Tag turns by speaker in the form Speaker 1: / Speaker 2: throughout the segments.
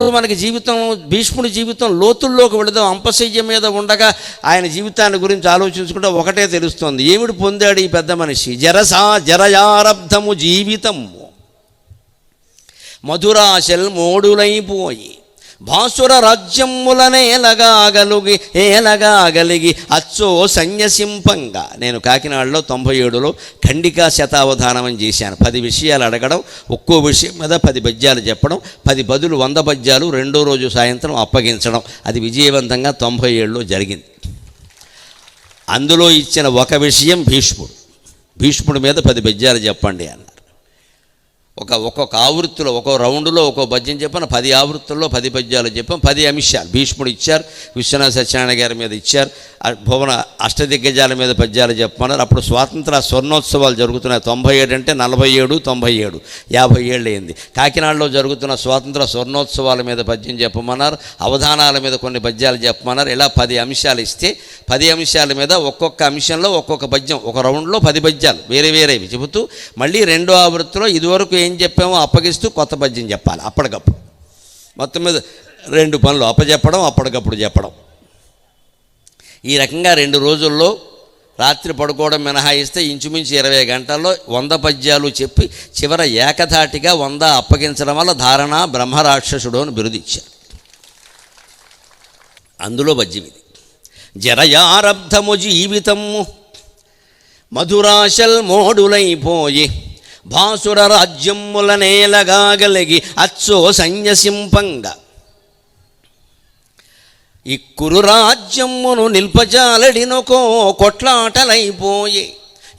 Speaker 1: ఇప్పుడు మనకి జీవితం, భీష్ముడి జీవితం లోతుల్లోకి వెళదాం. అంపశయ్య మీద ఉండగా ఆయన జీవితాన్ని గురించి ఆలోచించుకుంటే ఒకటే తెలుస్తోంది, ఏమిటి పొందాడు ఈ పెద్ద మనిషి. జరయారబ్ధము జీవితం మధురాశల్ మోడులైపోయి భాసుర రాజ్యములనేలగాగలిగి అచ్చో సన్యసింపంగా. నేను కాకినాడలో 97లో ఖండికా శతావధానం చేశాను. 10 విషయాలు అడగడం, ఒక్కో విషయం మీద 10 పద్యాలు చెప్పడం, 10 బదులు 100 పద్యాలు రెండో రోజు సాయంత్రం అప్పగించడం. అది విజయవంతంగా 97లో జరిగింది. అందులో ఇచ్చిన ఒక విషయం భీష్ముడి మీద 10 పద్యాలు చెప్పండి అన్నారు. ఒక్కొక్క ఆవృత్తిలో, ఒక్కో రౌండ్లో ఒక్కో పద్యం చెప్పాను. 10 ఆవృత్తుల్లో 10 పద్యాలు చెప్పాం. 10 అంశాలు భీష్ముడు ఇచ్చారు. విశ్వనాథ సత్యనారాయణ గారి మీద ఇచ్చారు. భువన అష్టదిగ్గజాల మీద పద్యాలు చెప్పమన్నారు. అప్పుడు స్వాతంత్ర స్వర్ణోత్సవాలు జరుగుతున్నాయి. 97 అంటే 47, 97 50 ఏళ్ళు అయింది. కాకినాడలో జరుగుతున్న స్వాతంత్ర స్వర్ణోత్సవాల మీద పద్యం చెప్పమన్నారు. అవధానాల మీద కొన్ని పద్యాలు చెప్పమన్నారు. ఇలా 10 అంశాలు ఇస్తే 10 అంశాల మీద ఒక్కొక్క అంశంలో ఒక్కొక్క పద్యం, ఒక రౌండ్లో 10 పద్యాలు వేరేవి చెబుతూ మళ్ళీ రెండో ఆవృత్తిలో ఇదివరకు ఏం చెప్పామో అప్పగిస్తూ కొత్త పద్యం చెప్పాలి అప్పటికప్పుడు. మొత్తం మీద 2 పనులు, అప్పచెప్పడం, అప్పటికప్పుడు చెప్పడం. ఈ రకంగా 2 రోజుల్లో రాత్రి పడుకోవడం మినహాయిస్తే ఇంచుమించు 20 గంటల్లో 100 పద్యాలు చెప్పి చివర ఏకధాటిగా 100 అప్పగించడం వల్ల ధారణ బ్రహ్మరాక్షసుడు అని బిరుదిచ్చారు. అందులో పద్యం ఇది. జరయారబ్ధము జీవితము మధురాశల్ మోడులైపోయి భాసుర రాజ్యములనేలగాగలిగి అచ్చో సన్యసింపంగా ఈ కురు రాజ్యమును నిల్పజాలడినొకో కొట్లాటలైపోయే.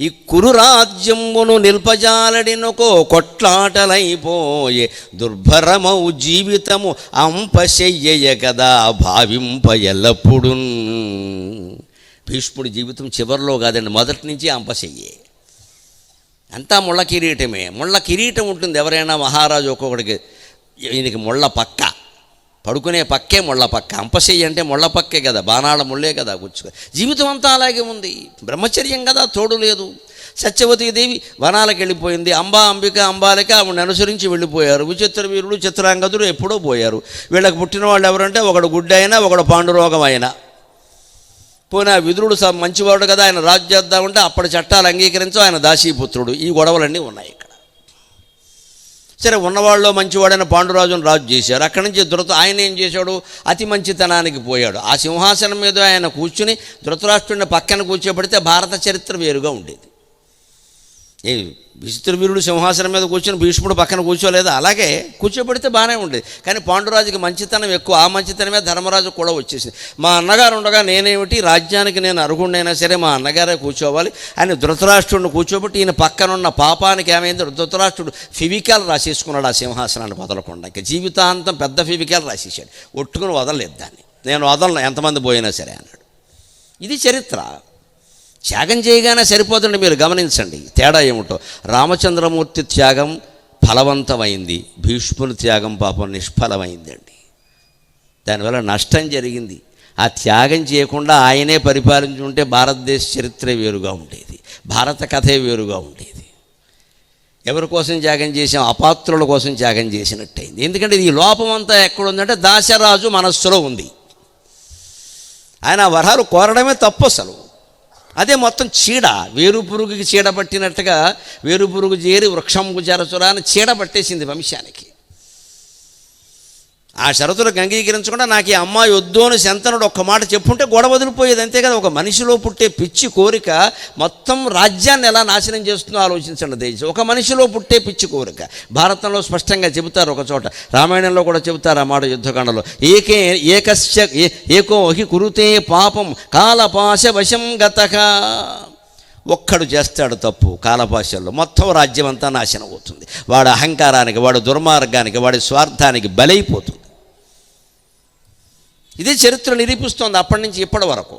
Speaker 1: ఈ కురు రాజ్యమును నిల్పజాలడినొకో కొట్లాటలైపోయే. దుర్భరమౌ జీవితము అంపశయ్య కదా భావింప ఎల్లప్పుడూ. భీష్ముడి జీవితం చివరిలో కాదండి, మొదటి నుంచి అంపశయ్యే. అంతా ముళ్ళ కిరీటమే. ముళ్ళ కిరీటం ఉంటుంది. ఎవరైనా మహారాజు ఒక్కొక్కడికి ఈయనకి ముళ్ళ పక్క, పడుకునే పక్కే ముళ్ళ పక్క. అంపశయ్య అంటే ముళ్ళ పక్కే కదా, బాణాల ముళ్ళే కదా కూర్చుకో. జీవితం అంతా అలాగే ఉంది. బ్రహ్మచర్యం కదా, తోడు లేదు. సత్యవతీదేవి వనాలకు వెళ్ళిపోయింది. అంబిక అంబాలిక ఆవిడని అనుసరించి వెళ్ళిపోయారు. విచిత్ర వీరుడు చిత్రాంగదుడు ఎప్పుడో పోయారు. వీళ్ళకి పుట్టిన వాళ్ళు ఎవరంటే ఒకడు గుడ్డ అయినా, ఒకడు పాండురోగం అయినా. పోయినా విదురుడు మంచివాడు కదా, ఆయన రాజు చేద్దామంటే అప్పటి చట్టాలు అంగీకరించు, ఆయన దాసీపుత్రుడు. ఈ గొడవలన్నీ ఉన్నాయి ఇక్కడ. సరే, ఉన్నవాళ్ళలో మంచివాడైన పాండురాజును రాజు చేశారు. అక్కడి నుంచి ఆయన ఏం చేశాడు, అతి మంచితనానికి పోయాడు. ఆ సింహాసనం మీద ఆయన కూర్చుని ధృతరాష్ట్రుడిని పక్కన కూర్చోబెడితే భారత చరిత్ర వేరుగా ఉండేది. ఏ విచిత్ర వీరుడు సింహాసనం మీద కూర్చొని భీష్ముడు పక్కన కూర్చోలేదు, అలాగే కూర్చోబెడితే బాగానే ఉండేది. కానీ పాండురాజుకి మంచితనం ఎక్కువ. ఆ మంచితనమే ధర్మరాజు కూడా వచ్చేసింది. మా అన్నగారు ఉండగా నేనేమిటి, రాజ్యానికి నేను అర్హుడైనా సరే మా అన్నగారే కూర్చోవాలి అని ధృతరాష్ట్రుడిని కూర్చోబెట్టి ఈయన పక్కనున్న పాపానికి ఏమైంది, ధృతరాష్ట్రుడు ఫివికాలు రాసేసుకున్నాడు ఆ సింహాసనాన్ని వదలకుండా. ఇంకా జీవితాంతం పెద్ద ఫివికాలు రాసేసాడు. ఒట్టుకుని వదలలేదు దాన్ని. నేను వదలను ఎంతమంది పోయినా సరే అన్నాడు. ఇది చరిత్ర. త్యాగం చేయగానే సరిపోతుండే. మీరు గమనించండి తేడా ఏమిటో. రామచంద్రమూర్తి త్యాగం ఫలవంతమైంది, భీష్ముని త్యాగం పాపం నిష్ఫలమైందండి. దానివల్ల నష్టం జరిగింది. ఆ త్యాగం చేయకుండా ఆయనే పరిపాలించుంటే భారతదేశ చరిత్ర వేరుగా ఉండేది, భారత కథే వేరుగా ఉండేది. ఎవరి కోసం త్యాగం చేసాం, అపాత్రుల కోసం త్యాగం చేసినట్టయింది. ఎందుకంటే ఈ లోపం అంతా ఎక్కడుందంటే దాశరాజు మనస్సులో ఉంది. ఆయన వరాలు కోరడమే తప్పు అసలు. అదే మొత్తం చీడ, వేరు పురుగుకి చీడ పట్టినట్టుగా వేరు పురుగు చేరి వృక్షంకు చేరచురా అని చీడ పట్టేసింది వంశానికి. ఆ షరతులకు అంగీకరించకుండా నాకు ఈ అమ్మాయి వద్దు అని శంతనుడు ఒక్క మాట చెప్పుంటే గొడవ వదిలిపోయేది, అంతే కదా. ఒక మనిషిలో పుట్టే పిచ్చి కోరిక మొత్తం రాజ్యాన్ని ఎలా నాశనం చేస్తుందో ఆలోచించండి దయచేసి. ఒక మనిషిలో పుట్టే పిచ్చి కోరిక భారతంలో స్పష్టంగా చెబుతారు. ఒక చోట రామాయణంలో కూడా చెబుతారు ఆ మాట యుద్ధకాండలో. ఏకో హి కురుతే పాపం కాలపాశ వశం గతగా. ఒక్కడు చేస్తాడు తప్పు కాలపాశల్లో, మొత్తం రాజ్యం అంతా నాశనం అవుతుంది. వాడి అహంకారానికి, వాడి దుర్మార్గానికి, వాడి స్వార్థానికి బలైపోతుంది. ఇదే చరిత్ర నిరూపిస్తోంది అప్పటి నుంచి ఇప్పటి వరకు.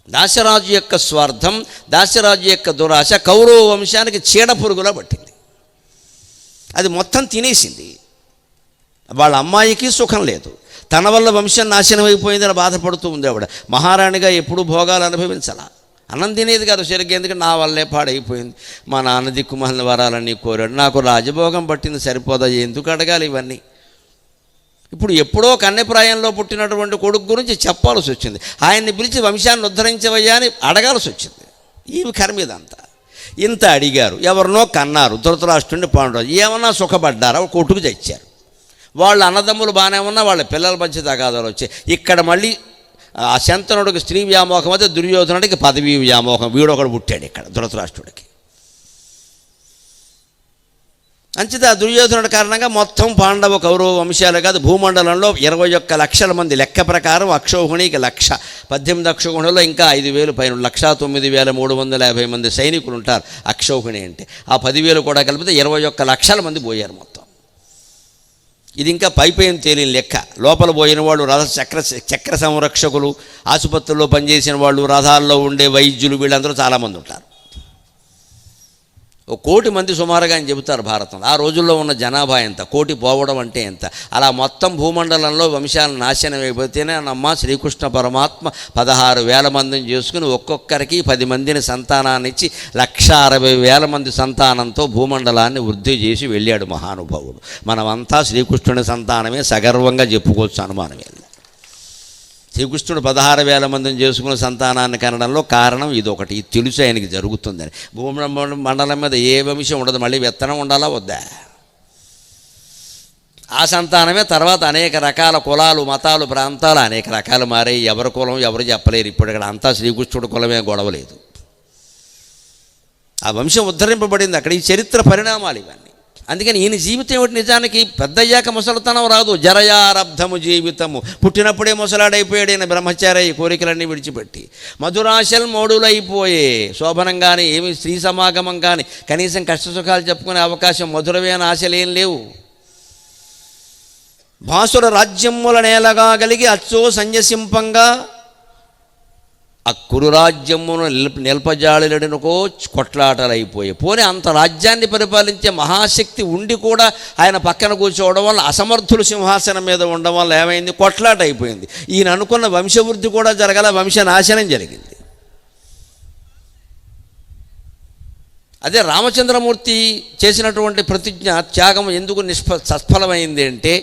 Speaker 1: దాశరాజు యొక్క స్వార్థం, దాశరాజు యొక్క దురాశ కౌరవ వంశానికి చీడ పురుగులా పట్టింది. అది మొత్తం తినేసింది. వాళ్ళ అమ్మాయికి సుఖం లేదు, తన వల్ల వంశం నాశనం అయిపోయిందని బాధపడుతూ ఉంది ఆవిడ. మహారాణిగా ఎప్పుడు భోగాలు అనుభవించాల, అన్నం తినేది కాదు సరిగ్గా. ఎందుకంటే నా వల్లే పాడైపోయింది, మా నాన్న దిక్కుమాలిన వరాలన్నీ కోరాడు, నాకు రాజభోగం పట్టింది సరిపోదా, ఎందుకు అడగాలి ఇవన్నీ. ఇప్పుడు ఎప్పుడో కన్యప్రాయంలో పుట్టినటువంటి కొడుకు గురించి చెప్పాల్సి వచ్చింది. ఆయన్ని పిలిచి వంశాన్ని ఉద్ధరించవయ్యా అని అడగాల్సి వచ్చింది. ఈ కర్మ ఇదంతా. ఇంత అడిగారు, ఎవరినో కన్నారు, ధృతరాష్ట్రుడిని పాండరాజు. ఏమన్నా సుఖపడ్డారా? కొట్టుకు తెచ్చారు. వాళ్ళు అన్నదమ్ములు బాగానే ఉన్నా వాళ్ళ పిల్లల మధ్య తగాదాలు వచ్చాయి. ఇక్కడ మళ్ళీ ఆ శంతనుడికి స్త్రీ వ్యామోహం అయితే దుర్యోధనుడికి పదవీ వ్యామోహం. వీడొకడు పుట్టాడు ఇక్కడ ధృతరాష్ట్రుడికి. అంచేత ఆ దుర్యోధనుడి కారణంగా మొత్తం పాండవ కౌరవ వంశాలు కాదు, భూమండలంలో 21 లక్షల మంది లెక్క ప్రకారం అక్షౌహిణికి 1,00,000, 18 అక్షౌహిణిలో ఇంకా 5,000 పైన 1,09,350 మంది సైనికులు ఉంటారు అక్షౌహిణి అంటే. ఆ 10,000 కూడా కలిపితే 21 లక్షల మంది పోయారు మొత్తం. ఇది ఇంకా పైపైన తేలిన లెక్క. లోపల పోయిన వాళ్ళు చక్ర సంరక్షకులు, ఆసుపత్రుల్లో పనిచేసిన వాళ్ళు, రథాల్లో ఉండే వైద్యులు, వీళ్ళందరూ చాలామంది ఉంటారు. 1,00,000 మంది సుమారుగా అని చెబుతారు భారతం. ఆ రోజుల్లో ఉన్న జనాభా ఎంత, 1,00,000 పోవడం అంటే ఎంత. అలా మొత్తం భూమండలంలో వంశాలను నాశనం అయిపోతేనే నమ్మ శ్రీకృష్ణ పరమాత్మ 16,000 మందిని చేసుకుని ఒక్కొక్కరికి 10 మందిని సంతానాన్ని ఇచ్చి 1,60,000 మంది సంతానంతో భూమండలాన్ని వృద్ధి చేసి వెళ్ళాడు మహానుభావుడు. మనమంతా శ్రీకృష్ణుని సంతానమే, సగర్వంగా చెప్పుకోవచ్చు, అనుమానమే. శ్రీకృష్ణుడు 16,000 మందిని చేసుకున్న సంతానాన్ని కనడంలో కారణం ఇదొకటి. ఇది తెలుసు ఆయనకి జరుగుతుందని. భూమి మండలం మీద ఏ వంశం ఉండదు, మళ్ళీ విత్తనం ఉండాలా వద్దా? ఆ సంతానమే తర్వాత అనేక రకాల కులాలు, మతాలు, ప్రాంతాలు అనేక రకాలు మారాయి. ఎవరి కులం ఎవరు చెప్పలేరు. ఇప్పుడు ఇక్కడ అంతా శ్రీకృష్ణుడు కులమే, గొడవలేదు. ఆ వంశం ఉద్ధరింపబడింది అక్కడ. ఈ చరిత్ర పరిణామాలు ఇవన్నీ. అందుకని ఈయన జీవితం ఏమిటి? నిజానికి పెద్దయ్యాక ముసలితనం రాదు, జరయారబ్ధము జీవితము. పుట్టినప్పుడే ముసలాడైపోయాడు ఈయన బ్రహ్మచారి, కోరికలన్నీ విడిచిపెట్టి. మధురాశలు మోడులైపోయే. శోభనం కానీ ఏమి స్త్రీ సమాగమం కానీ కనీసం కష్టసుఖాలు చెప్పుకునే అవకాశం, మధురమైన ఆశలేం లేవు. భాసుర రాజ్యముల నేలగా కలిగి అచ్చో సంయసింపంగా ఆ కురురాజ్యమును నిల్పజాళినకో కొట్లాటలైపోయాయి. పోనీ అంత రాజ్యాన్ని పరిపాలించే మహాశక్తి ఉండి కూడా ఆయన పక్కన కూర్చోవడం వల్ల, అసమర్థులు సింహాసనం మీద ఉండడం వల్ల ఏమైంది? కొట్లాట అయిపోయింది. ఈయన అనుకున్న వంశవృద్ధి కూడా జరగల, వంశనాశనం జరిగింది. అదే రామచంద్రమూర్తి చేసినటువంటి ప్రతిజ్ఞ, త్యాగం ఎందుకు సఫలమైంది అంటే,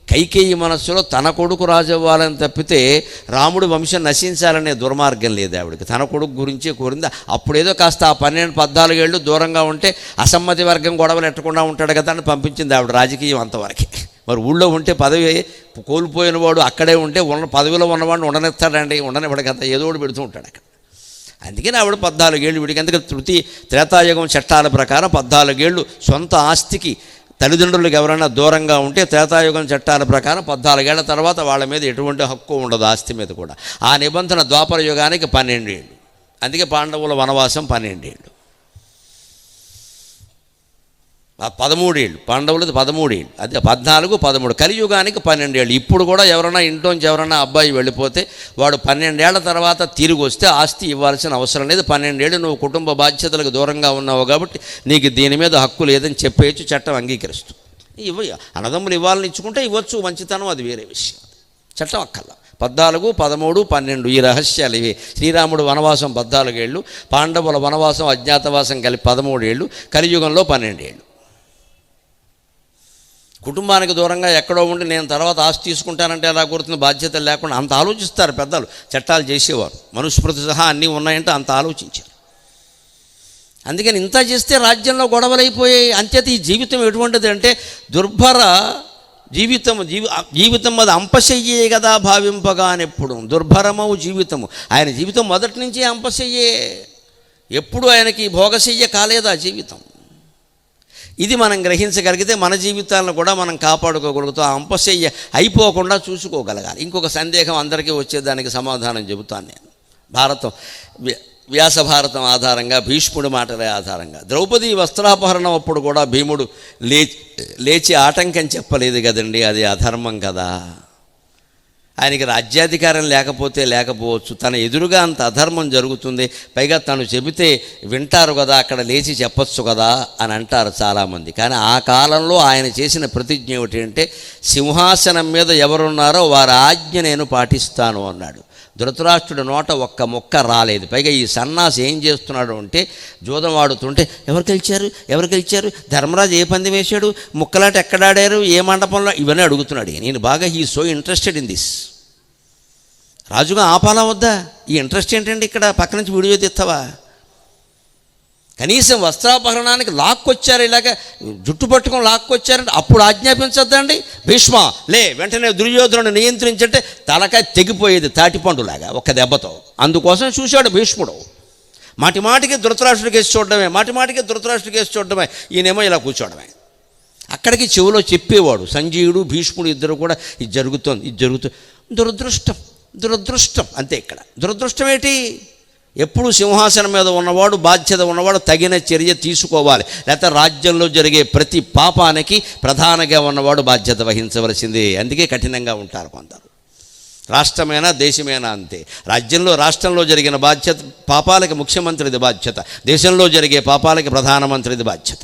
Speaker 1: కైకేయి మనస్సులో తన కొడుకు రాజవ్వాలని తప్పితే రాముడు వంశం నశించాలనే దుర్మార్గం లేదు ఆవిడకి. తన కొడుకు గురించే కోరింది. అప్పుడేదో కాస్త ఆ 12-14 ఏళ్ళు దూరంగా ఉంటే అసమ్మతి వర్గం గొడవలు ఎట్టకుండా ఉంటాడు కదా అని పంపించింది ఆవిడ. రాజకీయం అంతవరకే. మరి ఊళ్ళో ఉంటే పదవి కోల్పోయిన వాడు అక్కడే ఉంటే పదవిలో ఉన్నవాడిని ఉండనిస్తాడండి? ఉండనివ్వడు కదా, ఏదో ఒకటి పెడుతూ ఉంటాడు అక్కడ. అందుకని ఆవిడ 14 ఏళ్ళు వీడికి. అందుకని త్రేతాయుగం చట్టాల ప్రకారం 14 ఏళ్ళు సొంత ఆస్తికి తల్లిదండ్రులకు ఎవరైనా దూరంగా ఉంటే త్రేతాయుగం చట్టాల ప్రకారం 14 ఏళ్ల తర్వాత వాళ్ళ మీద ఎటువంటి హక్కు ఉండదు, ఆస్తి మీద కూడా. ఆ నిబంధన ద్వాపర యుగానికి 12 ఏళ్ళు. అందుకే పాండవుల వనవాసం 12 ఏళ్ళు. 13 ఏళ్ళు పాండవులది, 13 ఏళ్ళు. అదే 14, 13. కలియుగానికి 12 ఏళ్ళు. ఇప్పుడు కూడా ఎవరైనా ఇంట్లోంచి ఎవరైనా అబ్బాయి వెళ్ళిపోతే వాడు 12 ఏళ్ల తర్వాత తిరిగి వస్తే ఆస్తి ఇవ్వాల్సిన అవసరం లేదు. 12 ఏళ్ళు నువ్వు కుటుంబ బాధ్యతలకు దూరంగా ఉన్నావు కాబట్టి నీకు దీని మీద హక్కు లేదని చెప్పేయచ్చు, చట్టం అంగీకరిస్తుంది. అన్నదమ్ములు ఇవ్వాలని ఇచ్చుకుంటే ఇవ్వచ్చు, మంచితనం అది వేరే విషయం. చట్టం అక్కర్లా. 14, 13, 12 ఈ రహస్యాలు ఇవి. శ్రీరాముడు వనవాసం 14 ఏళ్ళు, పాండవుల వనవాసం అజ్ఞాతవాసం కలిపి 13 ఏళ్ళు, కలియుగంలో 12 ఏళ్ళు. కుటుంబానికి దూరంగా ఎక్కడో ఉండి నేను తర్వాత ఆస్తి తీసుకుంటానంటే ఎలా కుడుతుంది? బాధ్యతలు లేకుండా అంత ఆలోచిస్తారు పెద్దలు, చట్టాలు చేసేవారు. మనుస్మృతి సహా అన్నీ ఉన్నాయంటే అంత ఆలోచించారు. అందుకని ఇంత చేస్తే రాజ్యంలో గొడవలైపోయాయి. అంచేత ఈ జీవితం ఎటువంటిది అంటే దుర్భర జీవితం అది అంపశయ్యే కదా భావింపగా అని. ఎప్పుడు దుర్భరమవు జీవితము. ఆయన జీవితం మొదటి నుంచి అంపశయ్యే. ఎప్పుడు ఆయనకి భోగశయ్య కాలేదా జీవితం? ఇది మనం గ్రహించగలిగితే మన జీవితాలను కూడా మనం కాపాడుకోగలుగుతాం. ఆ అంపశయ్య అయిపోకుండా చూసుకోగలగాలి. ఇంకొక సందేహం అందరికీ వచ్చేదానికి సమాధానం చెబుతాను నేను. భారతం వ్యాస భారతం ఆధారంగా, భీష్ముడి మాటల ఆధారంగా, ద్రౌపది వస్త్రాపహరణం అప్పుడు కూడా భీముడు లేచి ఆటంకం చెప్పలేదు కదండి, అది అధర్మం కదా. ఆయనకి రాజ్యాధికారం లేకపోవచ్చు, తన ఎదురుగా అంత అధర్మం జరుగుతుంది, పైగా తను చెబితే వింటారు కదా, అక్కడ లేచి చెప్పచ్చు కదా అని అంటారు చాలామంది. కానీ ఆ కాలంలో ఆయన చేసిన ప్రతిజ్ఞ ఏమిటి అంటే, సింహాసనం మీద ఎవరున్నారో వారి ఆజ్ఞ నేను పాటిస్తాను అన్నాడు. ధృతరాష్ట్రుడి నోట ఒక్క ముక్క రాలేదు. పైగా ఈ సన్నాసి ఏం చేస్తున్నాడు అంటే, జూదం ఆడుతుంటే ఎవరు గెలిచారు, ధర్మరాజు ఏ పందెం వేశాడు, ముక్కలాట ఎక్కడాడారు, ఏ మండపంలో, ఇవన్నీ అడుగుతున్నాడు. నేను బాగా he so interested in this. రాజుగా ఆపాలా వద్దా? ఈ ఇంట్రెస్ట్ ఏంటండి? ఇక్కడ పక్క నుంచి వీడియో తీస్తావా? కనీసం వస్త్రాపహరణానికి లాక్కొచ్చారు, ఇలాగ జుట్టు పట్టుకొని లాక్కొచ్చారంటే అప్పుడు ఆజ్ఞాపించద్దండి. భీష్మ లే, వెంటనే దుర్యోధనుడు నియంత్రించంటే తలకాయ తెగిపోయేది తాటిపండులాగా ఒక్క దెబ్బతో. అందుకోసం చూశాడు భీష్ముడు. మాటిమాటికి ధృతరాష్ట్రుడికి వేసి చూడడమే, ఈయనేమో ఇలా కూర్చోవడమే. అక్కడికి చెవిలో చెప్పేవాడు సంజీవుడు భీష్ముడు ఇద్దరు కూడా, ఇది జరుగుతుంది. దురదృష్టం అంతే. ఇక్కడ దురదృష్టం ఏంటి? ఎప్పుడు సింహాసనం మీద ఉన్నవాడు, బాధ్యత ఉన్నవాడు తగిన చర్య తీసుకోవాలి. లేకపోతే రాజ్యంలో జరిగే ప్రతి పాపానికి ప్రధానంగా ఉన్నవాడు బాధ్యత వహించవలసిందే. అందుకే కఠినంగా ఉంటారు కొందరు. రాష్ట్రమైనా దేశమైనా అంతే. రాష్ట్రంలో జరిగిన బాధ్యత పాపాలకి ముఖ్యమంత్రిది బాధ్యత, దేశంలో జరిగే పాపాలకి ప్రధానమంత్రిది బాధ్యత.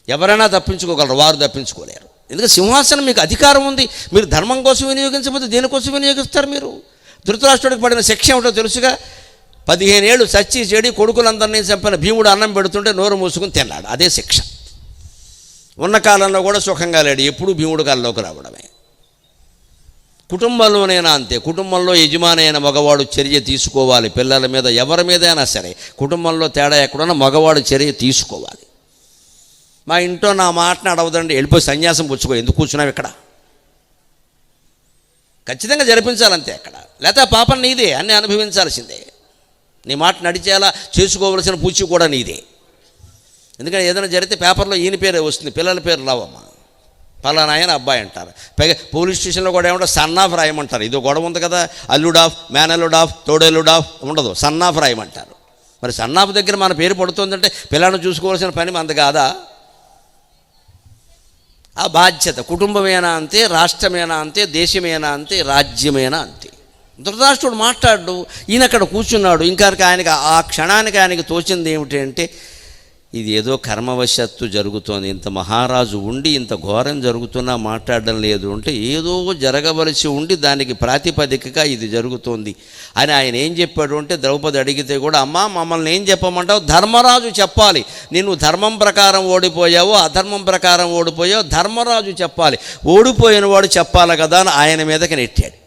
Speaker 1: ఎవరైనా తప్పించుకోగలరు, వారు తప్పించుకోలేరు. ఎందుకంటే సింహాసనం మీకు అధికారం ఉంది. మీరు ధర్మం కోసం వినియోగించకపోతే దేనికోసం వినియోగిస్తారు? మీరు ధృతరాష్ట్రుడికి పడిన శిక్ష ఏమిటో తెలుసుగా. 15 ఏళ్ళు చచ్చి చెడి కొడుకులందరినీ చంపిన భీముడు అన్నం పెడుతుంటే నోరు మూసుకుని తిన్నాడు, అదే శిక్ష. ఉన్న కాలంలో కూడా సుఖంగా లేడు, ఎప్పుడు భీముడు కాలంలోకి రావడమే. కుటుంబంలోనైనా అంతే. కుటుంబంలో యజమాని అయిన మగవాడు చర్య తీసుకోవాలి. పిల్లల మీద ఎవరి మీదైనా సరే, కుటుంబంలో తేడా ఎక్కడన్నా మగవాడు చర్య తీసుకోవాలి. మా ఇంట్లో నా మాటను అడవదండి, వెళ్ళిపోయి సన్యాసం పుచ్చుకో, ఎందుకు కూర్చున్నావు ఇక్కడ? ఖచ్చితంగా జరిపించాలంతే అక్కడ. లేకపోతే పాపం నీదే, అన్నీ అనుభవించాల్సిందే. నీ మాట నడిచేలా చేసుకోవలసిన పూచి కూడా నీదే. ఎందుకంటే ఏదైనా జరిగితే పేపర్లో ఈయన పేరే వస్తుంది, పిల్లల పేరు రావమ్మా. పలానా ఆయన అబ్బాయి అంటారు. పైగా పోలీస్ స్టేషన్లో కూడా ఏమంటారు, సన్ ఆఫ్ రాయమంటారు. ఇదో గొడవ ఉంది కదా, అల్లుడ్ ఆఫ్, మేనల్లుడ్ ఆఫ్, తోడల్లుడ్ ఆఫ్ ఉండదు, సన్ ఆఫ్ రాయమంటారు. మరి సన్ ఆఫ్ దగ్గర మన పేరు పడుతుందంటే పిల్లలను చూసుకోవాల్సిన పని మనది కాదా? ఆ బాధ్యత కుటుంబమేనా అంతే, రాష్ట్రమేనా అంతే, దేశమేనా అంతే, రాజ్యమేనా అంతే. ధృతరాష్ట్రుడు మాట్లాడు, ఈయన అక్కడ కూర్చున్నాడు. ఇంకా ఆయనకి ఆ క్షణానికి ఆయనకి తోచింది ఏమిటి అంటే, ఇది ఏదో కర్మవశత్తు జరుగుతోంది. ఇంత మహారాజు ఉండి ఇంత ఘోరం జరుగుతున్నా మాట్లాడడం లేదు అంటే ఏదో జరగవలసి ఉండి దానికి ప్రాతిపదికగా ఇది జరుగుతోంది అని ఆయన ఏం చెప్పాడు అంటే, ద్రౌపది అడిగితే కూడా, అమ్మా మమ్మల్ని ఏం చెప్పమంటావు? ధర్మరాజు చెప్పాలి. నేను ధర్మం ప్రకారం ఓడిపోయావో అధర్మం ప్రకారం ఓడిపోయావో ధర్మరాజు చెప్పాలి. ఓడిపోయిన వాడు చెప్పాలి కదా అని ఆయన మీదకి నెట్టాడు.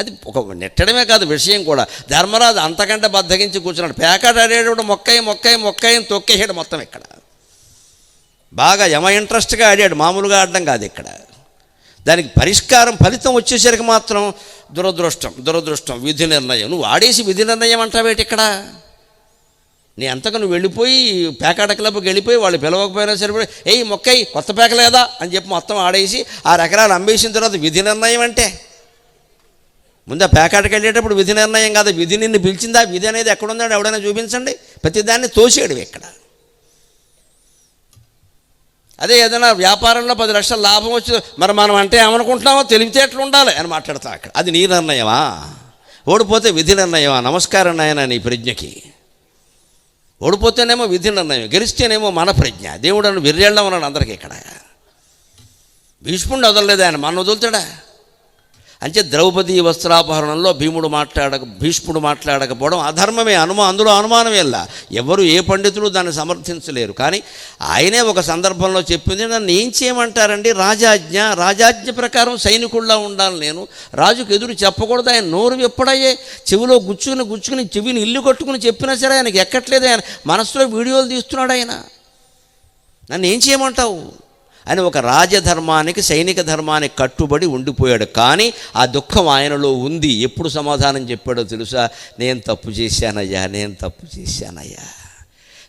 Speaker 1: అది ఒక నెట్టడమే కాదు, విషయం కూడా. ధర్మరాజు అంతకంటే బద్దగించి కూర్చున్నాడు. పేకాట ఆడేటప్పుడు మొక్కయ్యని తొక్కేసాడు మొత్తం. ఇక్కడ బాగా ఇంట్రెస్ట్గా ఆడాడు, మామూలుగా ఆడడం కాదు. ఇక్కడ దానికి పరిష్కారం ఫలితం వచ్చేసరికి మాత్రం దురదృష్టం విధి నిర్ణయం. నువ్వు ఆడేసి విధి నిర్ణయం అంటావేటి? ఇక్కడ నీ అంతకు నువ్వు వెళ్ళిపోయి పేకాట క్లబ్కి వెళ్ళిపోయి వాళ్ళు పిలవకపోయినా సరిపోయి, ఏయ్ మొక్కయ్య కొత్త పేక లేదా అని చెప్పి మొత్తం ఆడేసి 6 ఎకరాలు అమ్మేసిన తర్వాత విధి నిర్ణయం అంటే? ముందు ఆ పేకాటకి వెళ్ళేటప్పుడు విధి నిర్ణయం కాదు, విధి నిన్ను పిలిచిందా? విధి అనేది ఎక్కడుందని ఎవడైనా చూపించండి. ప్రతిదాన్ని తోసేడు ఇక్కడ. అదే ఏదైనా వ్యాపారంలో 10 లక్షల లాభం వచ్చి మరి మనం అంటే ఏమనుకుంటున్నామో తెలివితేటలు ఉండాలి అని మాట్లాడతాం అక్కడ. అది నీ నిర్ణయమా? ఓడిపోతే విధి నిర్ణయమా? నమస్కారం నాయన నీ ప్రజ్ఞకి. ఓడిపోతేనేమో విధి నిర్ణయం, గెలిస్తేనేమో మన ప్రజ్ఞ. దేవుడు అని విర్రేళ్ళ ఉన్నాడు అందరికీ ఇక్కడ. భీష్ముడిని వదలలేదు ఆయన, మన వదులుతాడా? అంటే ద్రౌపది వస్త్రాపహరణంలో భీష్ముడు మాట్లాడకపోవడం అధర్మమే. అందులో అనుమానం ఎలా. ఎవరు ఏ పండితులు దాన్ని సమర్థించలేరు. కానీ ఆయనే ఒక సందర్భంలో చెప్పింది, నన్ను ఏం చేయమంటారండి? రాజాజ్ఞ ప్రకారం సైనికుల్లా ఉండాలి నేను. రాజుకు ఎదురు చెప్పకూడదు. ఆయన నోరు ఎప్పుడయ్యే చెవిలో గుచ్చుకుని చెవిని ఇల్లు కట్టుకుని చెప్పినా సరే ఆయనకి ఎక్కట్లేదు. ఆయన మనసులో వీడియోలు తీస్తున్నాడు. ఆయన నన్ను ఏం చేయమంటావు అని ఒక రాజధర్మానికి, సైనిక ధర్మానికి కట్టుబడి ఉండిపోయాడు. కానీ ఆ దుఃఖం ఆయనలో ఉంది. ఎప్పుడు సమాధానం చెప్పాడో తెలుసా? నేను తప్పు చేశానయ్యా.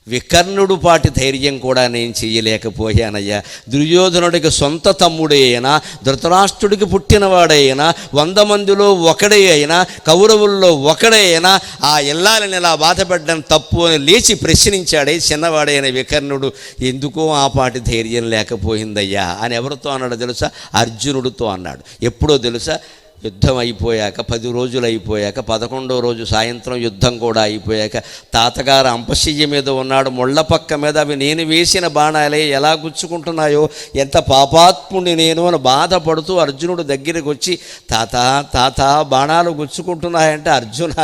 Speaker 1: వికర్ణుడు పాటి ధైర్యం కూడా నేను చెయ్యలేకపోయానయ్యా. దుర్యోధనుడికి సొంత తమ్ముడే అయినా, ధృతరాష్ట్రుడికి పుట్టినవాడైనా, 100 మందిలో ఒకడే అయినా, కౌరవుల్లో ఒకడే అయినా ఆ ఇల్లాలని ఇలా బాధపడ్డం తప్పు అని లేచి ప్రశ్నించాడే చిన్నవాడైన వికర్ణుడు. ఎందుకో ఆ పాటి ధైర్యం లేకపోయిందయ్యా అని ఎవరితో అన్నాడు తెలుసా? అర్జునుడితో అన్నాడు. ఎప్పుడో తెలుసా? యుద్ధం అయిపోయాక 10 రోజులు అయిపోయాక 11వ రోజు సాయంత్రం యుద్ధం కూడా అయిపోయాక తాతగారు అంపశయ్య మీద ఉన్నాడు. ముళ్ళ పక్క మీద అవి నేను వేసిన బాణాలే ఎలా గుచ్చుకుంటున్నాయో, ఎంత పాపాత్ముని నేను అని బాధపడుతూ అర్జునుడు దగ్గరికి వచ్చి, తాత తాత బాణాలు గుచ్చుకుంటున్నాయంటే, అర్జున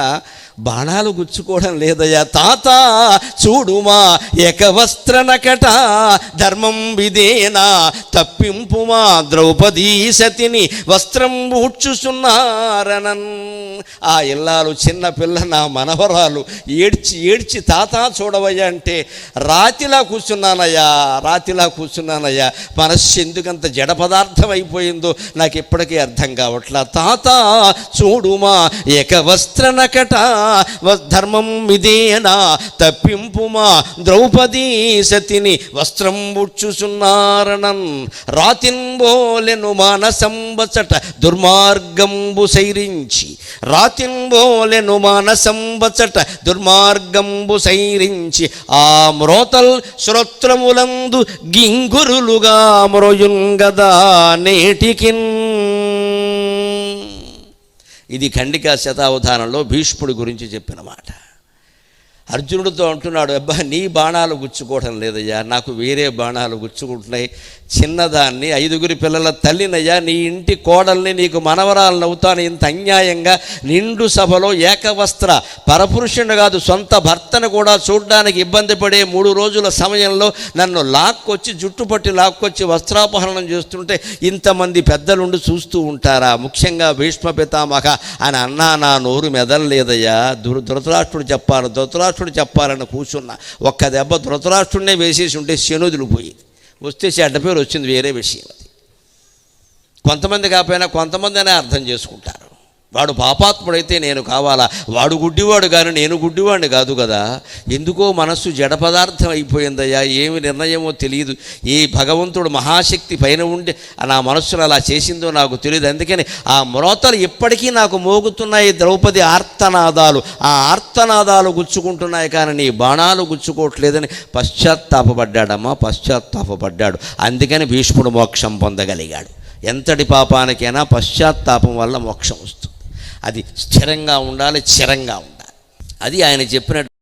Speaker 1: బాణాలు గుచ్చుకోవడం లేదయ్యా, తాత చూడుమా ఏకవస్త్ర నకట ధర్మం విదేనా తప్పింపుమా ద్రౌపదీ సతిని వస్త్రం ఊడ్చుచున్నారనన్. ఆ ఇల్లాలు చిన్న పిల్ల నా మనవరాలు ఏడ్చి ఏడ్చి తాత చూడవయ్యా అంటే, రాతిలా కూర్చున్నానయ్యా, మనస్సు ఎందుకంత జడ పదార్థం అయిపోయిందో నాకు ఇప్పటికీ అర్థం కావట్లా. తాత చూడుమా ఏకవస్త్ర నకట ధర్మం ఇదేనా తప్పింపుమా ద్రౌపదీ సతిని వస్త్రం ఊడ్చుచున్నారనన్. రాతిన్బోలెను మానసంబచట దుర్మార్గంబు సైరించి, రాతిన్బోలెను మానసంబచట దుర్మార్గంబు సైరించి, ఆ మ్రోతల్ శ్రోత్రములందు గింగురులుగా మ్రోయుంగదా నేటికిన్. ఇది ఖండికా శతావధానంలో భీష్ముడి గురించి చెప్పిన మాట. అర్జునుడితో అంటున్నాడు, అబ్బా నీ బాణాలు గుచ్చుకోవడం లేదయ్యా, నాకు వేరే బాణాలు గుచ్చుకుంటున్నాయి. చిన్నదాన్ని 5 పిల్లల తల్లినయ్యా, నీ ఇంటి కోడల్ని నీకు మనవరాలను అవుతాను, ఇంత అన్యాయంగా నిండు సభలో ఏకవస్త్ర పరపురుషుని కాదు సొంత భర్తను కూడా చూడ్డానికి ఇబ్బంది పడే 3 రోజుల సమయంలో నన్ను లాక్కొచ్చి జుట్టుపట్టి లాక్కొచ్చి వస్త్రాపహరణం చేస్తుంటే ఇంతమంది పెద్దలుండి చూస్తూ ఉంటారా, ముఖ్యంగా భీష్మ పితామహ అని అన్నా నా నోరు మెదలలేదయ్యా. ధృతరాష్ట్రుడు చెప్పాలని కూర్చున్నా. ఒక్క దెబ్బ ధృతరాష్ట్రుడినే వేసేసి ఉంటే శనుదులు పోయేది, వస్తే చెడ్డ పేరు వచ్చింది, వేరే విషయం అది. కొంతమంది కాకపోయినా కొంతమంది అనే అర్థం చేసుకుంటారు. వాడు పాపాత్ముడైతే నేను కావాలా, వాడు గుడ్డివాడు కానీ నేను గుడ్డివాడిని కాదు కదా. ఎందుకో మనస్సు జడ పదార్థం అయిపోయిందయ్యా, ఏమి నిర్ణయమో తెలియదు. ఏ భగవంతుడు మహాశక్తి పైన ఉండి నా మనస్సును అలా చేసిందో నాకు తెలియదు. అందుకని ఆ మ్రోతలు ఇప్పటికీ నాకు మోగుతున్నాయి, ద్రౌపది ఆర్తనాదాలు, ఆ ఆర్తనాదాలు గుచ్చుకుంటున్నాయి, కానీ నీ బాణాలు గుచ్చుకోవట్లేదని పశ్చాత్తాపడ్డాడు. అందుకని భీష్ముడు మోక్షం పొందగలిగాడు. ఎంతటి పాపానికైనా పశ్చాత్తాపం వల్ల మోక్షం వస్తుంది. అది స్థిరంగా ఉండాలి, చిరంగా ఉండాలి. అది ఆయన చెప్పినట్టు